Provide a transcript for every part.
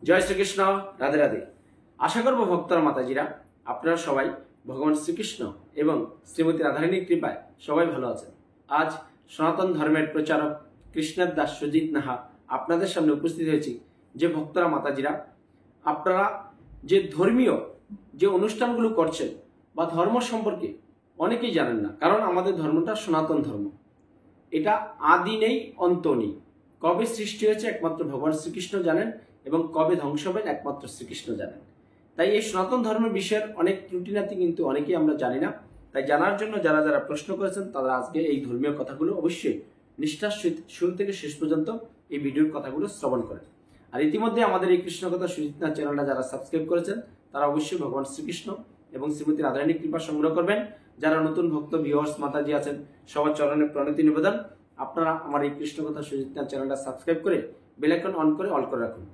জয় শ্রীকৃষ্ণ। রাধে রাধে। আশা করব ভক্তরা মাতাজিরা আপনারা সবাই ভগবান শ্রীকৃষ্ণ এবং শ্রীমতী রাধারানীর কৃপায় সবাই ভালো আছেন। আজ সনাতন ধর্মের প্রচারক কৃষ্ণের দাস সুজিত নাহা আপনাদের সামনে উপস্থিত হয়েছি। যে ভক্তরা মাতাজিরা আপনারা যে ধর্মীয় যে অনুষ্ঠানগুলো করছেন বা ধর্ম সম্পর্কে অনেকেই জানেন না, কারণ আমাদের ধর্মটা সনাতন ধর্ম। এটা আদি নেই, অন্ত নেই। কবে সৃষ্টি হয়েছে একমাত্র ভগবান শ্রীকৃষ্ণ জানেন এবং কবে ধ্বংস হবেন একমাত্র শ্রীকৃষ্ণ জানেন। তাই এই সনাতন ধর্মের বিষয়ের অনেক ত্রুটিনাতি কিন্তু অনেকেই আমরা জানি না। তাই জানার জন্য যারা যারা প্রশ্ন করেছেন তারা আজকে এই ধর্মীয় কথাগুলো অবশ্যই নিষ্ঠার সহিত শুরু থেকে শেষ পর্যন্ত এই ভিডিওর কথাগুলো শ্রবণ করেন। আর ইতিমধ্যে আমাদের এই কৃষ্ণ কথা সুজিত চ্যানেলটা যারা সাবস্ক্রাইব করেছেন তারা অবশ্যই ভগবান শ্রীকৃষ্ণ এবং শ্রীমতী রাধারানীর কৃপা সংগ্রহ করবেন। যারা নতুন ভক্ত ভিউয়ার্স মাতাজি আছেন সবার চরণে প্রণতি নিবেদন, আপনারা আমার এই কৃষ্ণ কথা সুজিত চ্যানেলটা সাবস্ক্রাইব করে বেল আইকন অন করে অল করে রাখুন।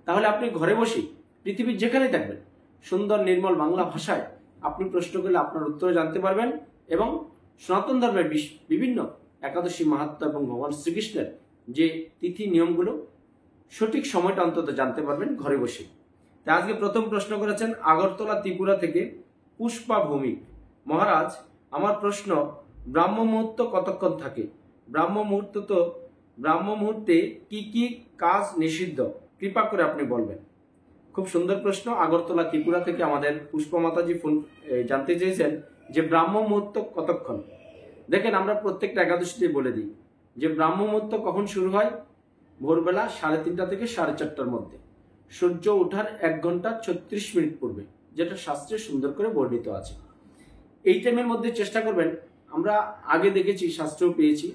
তাহলে আপনি ঘরে বসে পৃথিবীর যেখানেই থাকবেন সুন্দর নির্মল বাংলা ভাষায় আপনি প্রশ্ন করলে আপনার উত্তর জানতে পারবেন এবং সনাতন ধর্মের বিভিন্ন একাদশী মাহাত্ম্য এবং ভগবান শ্রীকৃষ্ণের যে তিথি নিয়মগুলো সঠিক সময়টা অন্তত জানতে পারবেন ঘরে বসে। তা আজকে প্রথম প্রশ্ন করেছেন আগরতলা ত্রিপুরা থেকে পুষ্পা ভৌমিক। মহারাজ, আমার প্রশ্ন, ব্রাহ্ম মুহূর্ত কতক্ষণ থাকে? ব্রাহ্ম মুহূর্তে কি কি কাজ নিষিদ্ধ, কৃপা করে আপনি বলবেন। খুব সুন্দর প্রশ্ন। আগরতলা ত্রিপুরা থেকে আমাদের পুষ্পা মাতাজি ফোন জানতে চেয়েছেন যে ব্রাহ্ম মুহূর্ত কতক্ষণ। দেখেন, আমরা প্রত্যেকটা একাদশীতে বলে দিই যে ব্রাহ্ম মুহূর্ত কখন শুরু হয়? ভোরবেলা 3:30 থেকে 4:30টার মধ্যে, সূর্য ওঠার 1 ঘন্টা 36 মিনিট পূর্বে, যেটা শাস্ত্রে সুন্দর করে বর্ণিত আছে। এই টাইমের মধ্যে চেষ্টা করবেন। আমরা আগে দেখেছি, শাস্ত্রেও পেয়েছি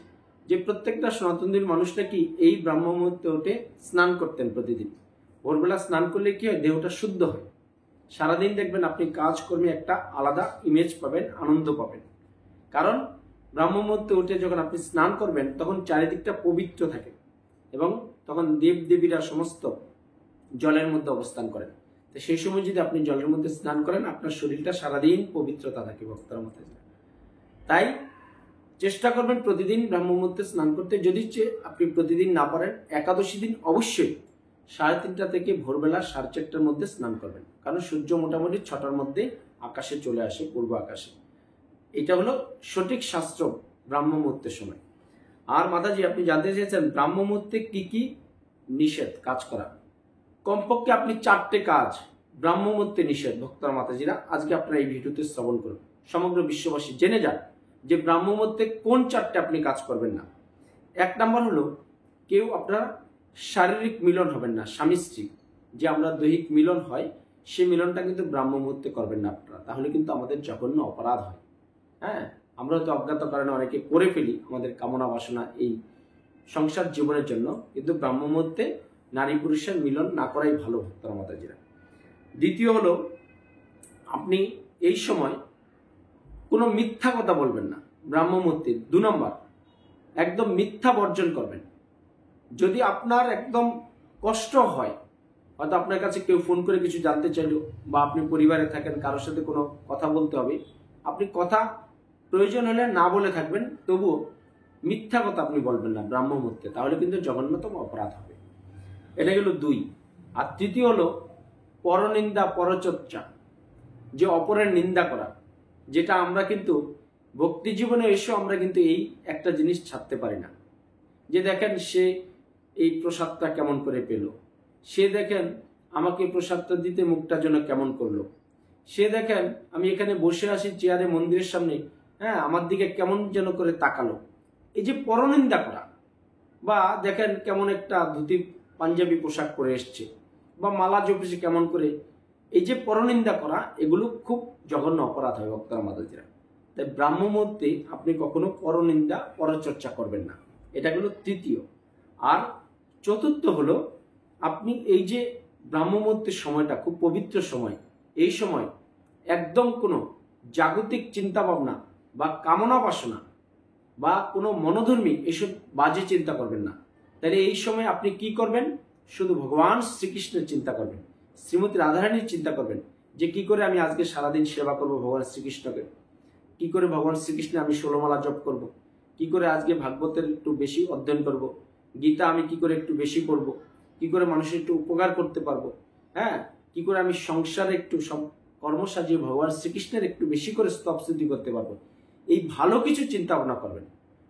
যে প্রত্যেকটা সনাতনীর মানুষটা কি এই ব্রাহ্ম মুহূর্তে উঠে স্নান করতেন প্রতিদিন। ভোরবেলা স্নান করলে কি হয়? দেহটা শুদ্ধ হয়। সারাদিন দেখবেন আপনি কাজকর্মে একটা আলাদা ইমেজ পাবেন, আনন্দ পাবেন। কারণ ব্রাহ্ম মুহূর্তে উঠে যখন আপনি স্নান করবেন তখন চারিদিকটা পবিত্র থাকে এবং তখন দেব দেবীরা সমস্ত জলের মধ্যে অবস্থান করেন। তো সেই সময় যদি আপনি জলের মধ্যে স্নান করেন আপনার শরীরটা সারাদিন পবিত্রতা থাকে ভক্তরা মধ্যে। তাই চেষ্টা করবেন প্রতিদিন ব্রাহ্ম মুহূর্তে স্নান করতে। যদি আপনি প্রতিদিন না পারেন, একাদশী দিন অবশ্যই 3:30 থেকে ভোরবেলা 4:30টার মধ্যে স্নান করবেন, কারণ সূর্য মোটামুটি 6টার মধ্যে আকাশে চলে আসে, পূর্ব আকাশে। এটা হলো সঠিক শাস্ত্র ব্রাহ্ম মুহূর্তের সময়। আর মাতাজি, আপনি জানতে চেয়েছেন ব্রাহ্ম মুহূর্তে কি কি নিষেধ কাজ করা। কমপক্ষে আপনি 4টে কাজ ব্রাহ্ম মুহূর্তে নিষেধ ভক্তরা মাতাজিরা আজকে আপনারা এই ভিডিওতে শ্রবণ করুন। সমগ্র বিশ্ববাসী জেনে যান যে ব্রাহ্ম মুহূর্তে কোন 4টে আপনি কাজ করবেন না। 1 নম্বর হলো, কেউ আপনার শারীরিক মিলন হবেন না, স্বামী স্ত্রী যে আমরা দৈহিক মিলন হয় সেই মিলনটা কিন্তু ব্রাহ্ম মুহূর্তে করবেন না আপনারা, তাহলে কিন্তু আমাদের জঘন্য অপরাধ হয়। হ্যাঁ, আমরা হয়তো অজ্ঞাত কারণে অনেকে করে ফেলি আমাদের কামনা বাসনা এই সংসার জীবনের জন্য, কিন্তু ব্রাহ্ম মুহূর্তে নারী পুরুষের মিলন না করাই ভালো ভক্তরা মাতাজিরা। দ্বিতীয় হলো, আপনি এই সময় কোনো মিথ্যা কথা বলবেন না ব্রাহ্ম মুহূর্তে। 2 নম্বর, একদম মিথ্যা বর্জন করবেন। যদি আপনার একদম কষ্ট হয়, হয়তো আপনার কাছে কেউ ফোন করে কিছু জানতে চাইলো বা আপনি পরিবারে থাকেন, কারোর সাথে কোনো কথা বলতে হবে, আপনি কথা প্রয়োজন হলে না বলে থাকবেন, তবুও মিথ্যা কথা আপনি বলবেন না ব্রাহ্ম মুহূর্তে, তাহলে কিন্তু জঘন্যতম অপরাধ হবে। এটা গেল 2। আর তৃতীয় হলো পরনিন্দা পরচর্চা, যে অপরের নিন্দা করা, যেটা আমরা কিন্তু ভক্তি জীবনে এসেও আমরা কিন্তু এই একটা জিনিস ছাড়তে পারি না। যে দেখেন সে এই প্রসাদটা কেমন করে পেল, সে দেখেন আমাকে প্রসাদটা দিতে মুখটা যেন কেমন করলো, সে দেখেন আমি এখানে বসে আছি চেয়ারে মন্দিরের সামনে, হ্যাঁ আমার দিকে কেমন যেন করে তাকালো। এই যে পরনিন্দা করা, বা দেখেন কেমন একটা ধুতি পাঞ্জাবি পোশাক পরে এসছে বা মালা জপেছে কেমন করে, এই যে পরনিন্দা করা, এগুলো খুব জঘন্য অপরাধ হয় ভক্তরা মাতাজিরা। তাই ব্রাহ্ম মুহূর্তে আপনি কখনো পরনিন্দা পরচর্চা করবেন না। এটা হলো তৃতীয়। আর চতুর্থ হলো, আপনি এই যে ব্রাহ্ম মুহূর্তের সময়টা খুব পবিত্র সময়, এই সময় একদম কোনো জাগতিক চিন্তা ভাবনা বা কামনা বাসনা বা কোনো মনোধর্মী এসব বাজে চিন্তা করবেন না। তাহলে এই সময় আপনি কি করবেন? শুধু ভগবান শ্রীকৃষ্ণের চিন্তা করবেন, শ্রীমতী রাধারানীর চিন্তা করবেন, যে কি করে আমি আজকে সারাদিন সেবা করব ভগবান শ্রীকৃষ্ণকে, কি করে ভগবান শ্রীকৃষ্ণ আমি 16 মালা জপ করব, কি করে আজকে ভাগবতের একটু বেশি অধ্যয়ন করব, গীতা আমি কি করে একটু বেশি পড়ব, কি করে মানুষের একটু উপকার করতে পারবো, হ্যাঁ, কি করে আমি সংসারে একটু কর্ম সাজিয়ে ভগবান শ্রীকৃষ্ণের একটু বেশি করে স্তবস্তুতি করতে পারবো, এই ভালো কিছু চিন্তা ভাবনা করবেন।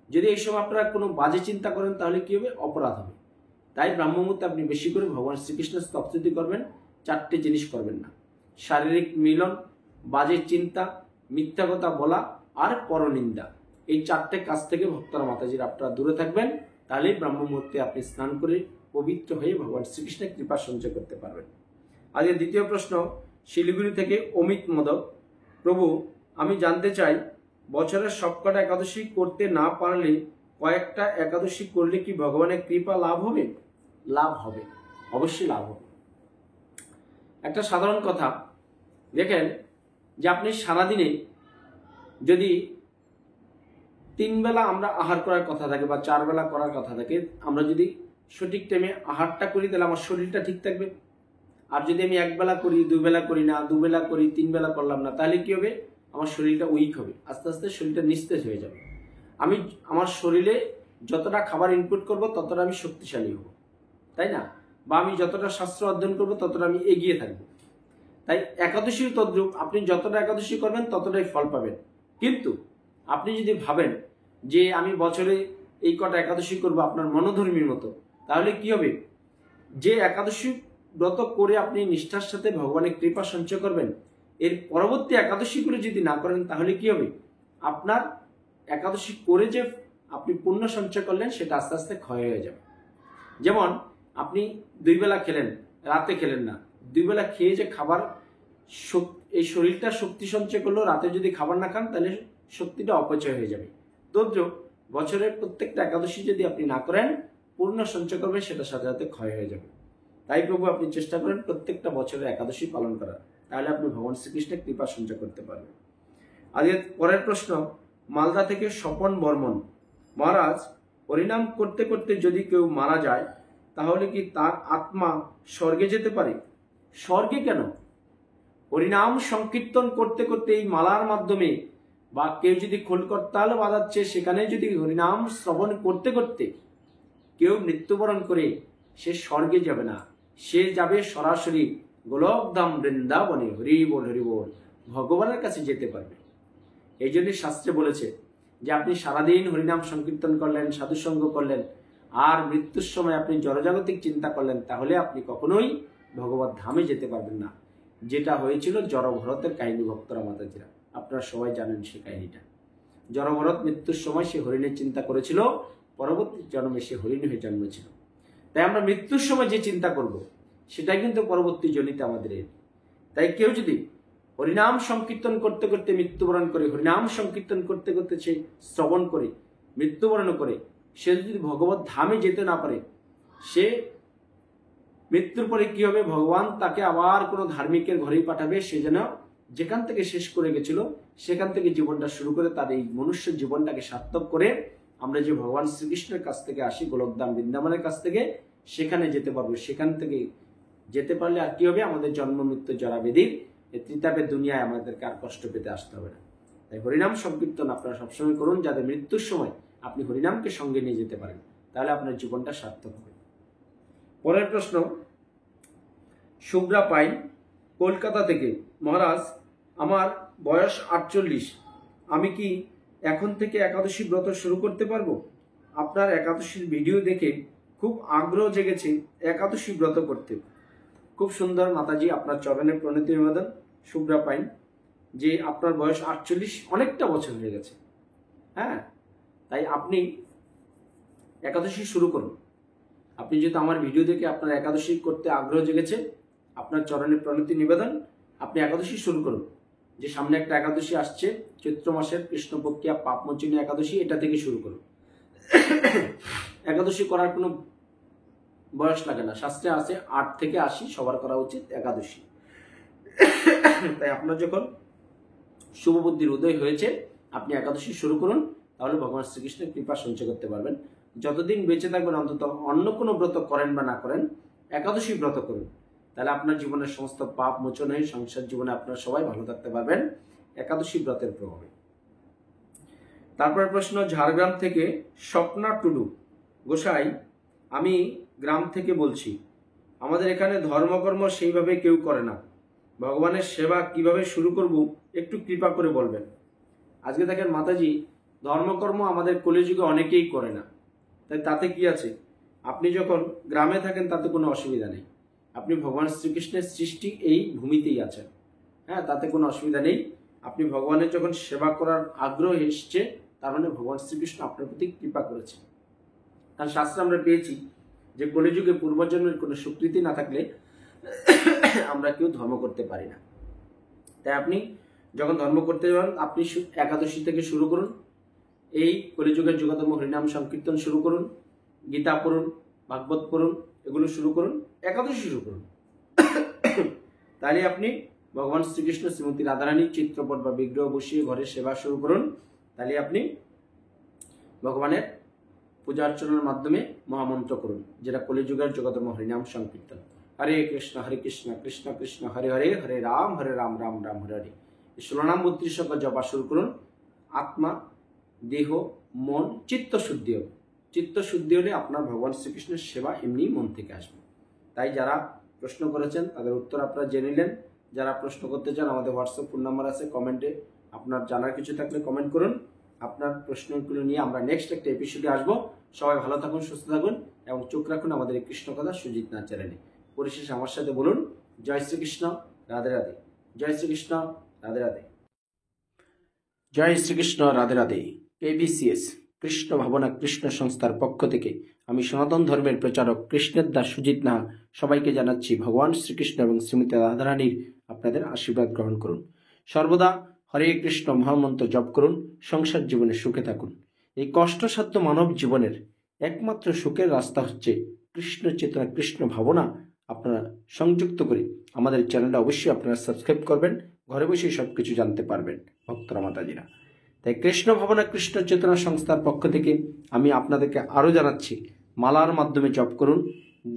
যদি এই সময় আপনারা কোনো বাজে চিন্তা করেন তাহলে কি হবে, অপরাধ হবে। তাই ব্রাহ্ম মুহূর্তে আপনি বেশি করে ভগবান শ্রীকৃষ্ণের স্তবস্তুতি করবেন। 4টে জিনিস করবেন না: শারীরিক মিলন, বাজে চিন্তা, মিথ্যা কথা বলা আর পরনিন্দা। এই 4টে কাজ থেকে ভক্তরা মাতাজির আপনারা দূরে থাকবেন। তাহলেই ব্রাহ্ম মুহূর্তে আপনি স্নান করে পবিত্র হয়ে ভগবান শ্রীকৃষ্ণের কৃপা সঞ্চয় করতে পারবেন। আজকের দ্বিতীয় প্রশ্ন শিলিগুড়ি থেকে অমিত মোদক। প্রভু, আমি জানতে চাই বছরের সবকটা একাদশী করতে না পারলে কয়েকটা একাদশী করলে কি ভগবানের কৃপা লাভ হবে? লাভ হবে, অবশ্যই লাভ হবে। একটা সাধারণ কথা দেখেন, যে আপনি সারাদিনে যদি 3 বেলা আমরা আহার করার কথা থাকে বা 4 বেলা করার কথা থাকে, আমরা যদি সঠিক টাইমে আহারটা করি তাহলে আমার শরীরটা ঠিক থাকবে। আর যদি আমি 1 বেলা করি, 2 বেলা করি না, 2 বেলা করি, 3 বেলা করলাম না, তাহলে কি হবে, আমার শরীরটা উইক হবে, আস্তে আস্তে শরীরটা নিস্তেজ হয়ে যাবে। আমি আমার শরীরে যতটা খাবার ইনপুট করব ততটা আমি শক্তিশালী হব, তাই না? বা আমি যতটা শাস্ত্র অধ্যয়ন করব ততটা আমি এগিয়ে থাকব। তাই একাদশী তদ্রূপ, আপনি যতটা একাদশী করবেন ততটাই ফল পাবেন। কিন্তু আপনি যদি ভাবেন যে আমি বছরে এই কটা একাদশী করব আপনার মনোধর্মীর মতো, তাহলে কি হবে, যে একাদশী ব্রত করে আপনি নিষ্ঠার সাথে ভগবানের কৃপা সঞ্চয় করবেন, এর পরবর্তী একাদশীগুলো যদি না করেন তাহলে কি হবে, আপনার একাদশী করে যে আপনি পুণ্য সঞ্চয় করলেন সেটা আস্তে আস্তে ক্ষয় হয়ে যাবে। যেমন আপনি 2 বেলা খেলেন, রাতে খেলেন না, 2 বেলা খেয়ে যে খাবার এই শরীরটা শক্তি সঞ্চয় করলো, রাতে যদি খাবার না খান তাহলে শক্তিটা অপচয় হয়ে যাবে। তদ্রূপ বছরের প্রত্যেকটা একাদশী যদি আপনি না করেন, পূর্ণ সঞ্চয় করবেন, সেটা সাথে সাথে ক্ষয় হয়ে যাবে। তাই প্রভু আপনি চেষ্টা করেন প্রত্যেকটা বছরের একাদশী পালন করার, তাহলে আপনি ভগবান শ্রীকৃষ্ণের কৃপা সঞ্চয় করতে পারবেন। আজকের পরের প্রশ্ন মালদা থেকে স্বপন বর্মন। মহারাজ, হরিনাম করতে করতে যদি কেউ মারা যায় তাহলে কি তার আত্মা স্বর্গে যেতে পারে? স্বর্গে কেন? হরিনাম সংকীর্তন করতে করতে এই মালার মাধ্যমে, বা কেউ যদি খোলকর্তাল বাজাচ্ছে সেখানে যদি হরিনাম শ্রবণ করতে করতে কেউ মৃত্যুবরণ করে, সে স্বর্গে যাবে না, সে যাবে সরাসরি গোলকধাম বৃন্দাবনে। হরি বল হরি বল, ভগবানের কাছে যেতে পারবে। এই জন্য শাস্ত্রে বলেছে যে আপনি সারাদিন হরিনাম সংকীর্তন করলেন, সাধুসঙ্গ করলেন, আর মৃত্যুর সময় আপনি জড়জাগতিক চিন্তা করলেন, তাহলে আপনি কখনোই ভগবত ধামে যেতে পারবেন না। যেটা হয়েছিল জড়ভরতের কাহিনী, ভক্তরা মাতাজিরা আপনারা সবাই জানেন সেই কাহিনীটা। জড়ভরত মৃত্যুর সময় সে হরিণের চিন্তা করেছিল, পরবর্তী জন্মে সে হরিণ হয়ে জন্মেছিল। তাই আমরা মৃত্যুর সময় যে চিন্তা করব সেটাই কিন্তু পরবর্তী জনিতে আমাদের। তাই কেউ যদি হরিনাম সংকীর্তন করতে করতে মৃত্যুবরণ করে, হরিনাম সংকীর্তন করতে করতে সে শ্রবণ করে মৃত্যুবরণ করে, সে যদি ভগবত ধামে যেতে না পারে, সে মৃত্যুর পরে কি হবে, ভগবান তাকে আবার কোনো ধার্মিকের ঘরেই পাঠাবে, সে যেন যেখান থেকে শেষ করে গেছিল সেখান থেকে জীবনটা শুরু করে তার এই মনুষ্য জীবনটাকে সার্থক করে আমরা যে ভগবান শ্রীকৃষ্ণের কাছ থেকে আসি, গোলকধাম বৃন্দাবনের কাছ থেকে, সেখানে যেতে পারবো। সেখান থেকে যেতে পারলে আর কি হবে, আমাদের জন্ম মৃত্যু জরা ব্যাধির এই ত্রিতাপের দুনিয়ায় আমাদেরকে আর কষ্ট পেতে আসতে হবে না। তাই হরিনাম সংকীর্তন আপনারা সবসময় করুন, যাতে মৃত্যুর সময় আপনি হরিনামকে সঙ্গে নিয়ে যেতে পারেন, তাহলে আপনার জীবনটা সার্থক হবে। পরের প্রশ্ন শুভ্রা পাইন, কলকাতা থেকে। মহারাজ, আমার বয়স 48, আমি কি এখন থেকে একাদশী ব্রত শুরু করতে পারবো? আপনার একাদশীর ভিডিও দেখে খুব আগ্রহ জেগেছে একাদশী ব্রত করতে। খুব সুন্দর মাতাজি, আপনার চরণে প্রণতি নিবেদন শুভ্রা পাইন, যে আপনার বয়স 48, অনেকটা বছর হয়ে গেছে। হ্যাঁ, তাই আপনি একাদশী শুরু করুন। আপনি যেহেতু আমার ভিডিও দেখে আপনার একাদশী করতে আগ্রহ জেগেছে, আপনার চরণে প্রণতি নিবেদন, আপনি একাদশী শুরু করুন। যে সামনে একটা একাদশী আসছে, চৈত্র মাসের কৃষ্ণপক্ষিয়া পাপমোচনী একাদশী, এটা থেকে শুরু করুন। একাদশী করার কোনো বয়স লাগে না, শাস্ত্রে আছে 8 থেকে 80 সবার করা উচিত একাদশী। তাই আপনার যখন শুভ বুদ্ধির উদয় হয়েছে, আপনি একাদশী শুরু করুন, তাহলে ভগবান শ্রীকৃষ্ণের কৃপা সঞ্চয় করতে পারবেন। যতদিন বেঁচে থাকবেন অন্তত অন্য কোনো ব্রত করেন বা না করেন, একাদশী ব্রত করুন, তাহলে আপনার জীবনের সমস্ত পাপ মোচন হয়ে সংসার জীবনে আপনারা সবাই ভালো থাকতে পারবেন একাদশী ব্রতের প্রভাবে। তারপর প্রশ্ন ঝাড়গ্রাম থেকে স্বপ্না টুডু। গোসাই, আমি গ্রাম থেকে বলছি, আমাদের এখানে ধর্মকর্ম সেইভাবে কেউ করে না। ভগবানের সেবা কিভাবে শুরু করব একটু কৃপা করে বলবেন। আজকে দেখেন মাতাজি, ধর্মকর্ম আমাদের কলিযুগে অনেকেই করে না, তাই তাতে কি আছে? আপনি যখন গ্রামে থাকেন তাতে কোনো অসুবিধা নেই, আপনি ভগবান শ্রীকৃষ্ণের সৃষ্টি এই ভূমিতেই আছেন, হ্যাঁ, তাতে কোনো অসুবিধা নেই। আপনি ভগবানের যখন সেবা করার আগ্রহ এসছে, তার মানে ভগবান শ্রীকৃষ্ণ আপনার প্রতি কৃপা করেছে। কারণ শাস্ত্রে আমরা পেয়েছি যে কলিযুগে পূর্বজন্মের কোনো স্বীকৃতি না থাকলে আমরা কেউ ধর্ম করতে পারি না। তাই আপনি যখন ধর্ম করতে যান, আপনি একাদশী থেকে শুরু করুন, এই কলিযুগের যুগতম হরিনাম সংকীর্তন শুরু করুন, গীতা পড়ুন, ভাগবত পড়ুন, এগুলো শুরু করুন, একাদশী শুরু করুন। তাহলে আপনি ভগবান শ্রীকৃষ্ণ শ্রীমতী রাধারানীর চিত্রপট বা বিগ্রহ বসিয়ে ঘরে সেবা শুরু করুন। তাহলে আপনি ভগবানের পূজা অর্চনার মাধ্যমে মহামন্ত্র করুন, যেটা কলিযুগের যুগতম হরিনাম সংকীর্তন। হরে কৃষ্ণ কৃষ্ণ কৃষ্ণ হরে হরে, হরে রাম রাম রাম হরে হরে। এই 16 নাম 32 সংখ্যা জপা শুরু করুন। আত্মা, দেহ, মন, চিত্ত শুদ্ধি হবে। চিত্ত শুদ্ধি হলে আপনার ভগবান শ্রীকৃষ্ণের সেবা এমনি মন থেকে আসবে। তাই যারা প্রশ্ন করেছেন তাদের উত্তর আপনারা জেনে নিলেন। যারা প্রশ্ন করতে চান, আমাদের হোয়াটসঅ্যাপ ফোন নাম্বার আছে, কমেন্টে আপনার জানার কিছু থাকলে কমেন্ট করুন। আপনার প্রশ্নগুলো নিয়ে আমরা নেক্সট একটা এপিসোডে আসবো। সবাই ভালো থাকুন, সুস্থ থাকুন এবং চোখ রাখুন আমাদের এই কৃষ্ণ কথা সুজিত নাথ চ্যানেলে। পরিশেষে আমার সাথে বলুন, জয় শ্রীকৃষ্ণ, রাধে রাধে। জয় শ্রীকৃষ্ণ, রাধে রাধে। জয় শ্রীকৃষ্ণ, রাধে রাধে। KBCS কৃষ্ণ ভাবনা কৃষ্ণ সংস্থার পক্ষ থেকে আমি সনাতন ধর্মের প্রচারক কৃষ্ণের দাস সুজিত নাহা সবাইকে জানাচ্ছি ভগবান শ্রীকৃষ্ণ এবং শ্রীমতী রাধারানীর আপনাদের আশীর্বাদ গ্রহণ করুন। সর্বদা হরে কৃষ্ণ মহামন্ত্র জপ করুন, সংসার জীবনে সুখে থাকুন। এই কষ্টসাধ্য মানব জীবনের একমাত্র সুখের রাস্তা হচ্ছে কৃষ্ণ চেতনা, কৃষ্ণ ভাবনা আপনারা সংযুক্ত করে আমাদের চ্যানেলটা অবশ্যই আপনারা সাবস্ক্রাইব করবেন। ঘরে বসেই সব কিছু জানতে পারবেন ভক্তরা মাতাজিরা। তাই কৃষ্ণ ভাবনা কৃষ্ণ চেতনা সংস্থার পক্ষ থেকে আমি আপনাদেরকে আরও জানাচ্ছি, মালার মাধ্যমে জপ করুন,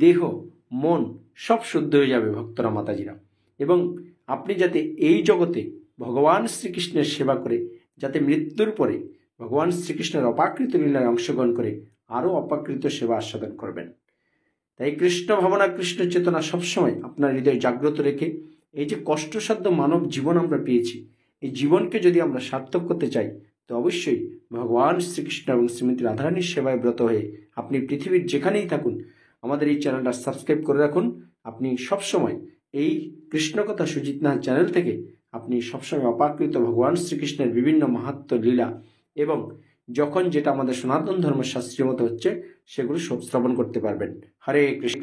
দেহ মন সব শুদ্ধ হয়ে যাবে ভক্তরা মাতাজিরা। এবং আপনি যাতে এই জগতে ভগবান শ্রীকৃষ্ণের সেবা করে, যাতে মৃত্যুর পরে ভগবান শ্রীকৃষ্ণের অপাকৃত লীলায় অংশগ্রহণ করে আরও অপাকৃত সেবা আস্বাদন করবেন। তাই কৃষ্ণ ভাবনা কৃষ্ণ চেতনা সবসময় আপনার হৃদয় জাগ্রত রেখে এই যে কষ্টসাধ্য মানব জীবন আমরা পেয়েছি, এই জীবনকে যদি আমরা সার্থক করতে চাই, তো অবশ্যই ভগবান শ্রীকৃষ্ণ এবং শ্রীমতী রাধারানীর সেবায় ব্রত হয়ে আপনি পৃথিবীর যেখানেই থাকুন আমাদের এই চ্যানেলটা সাবস্ক্রাইব করে রাখুন। আপনি সবসময় এই কৃষ্ণকথা সুজিত নাথ চ্যানেল থেকে আপনি সবসময় অপাকৃত ভগবান শ্রীকৃষ্ণের বিভিন্ন মাহাত্ম্য লীলা এবং যখন যেটা আমাদের সনাতন ধর্মের শাস্ত্রীয় মতো হচ্ছে সেগুলো সব শ্রবণ করতে পারবেন। হরে কৃষ্ণ।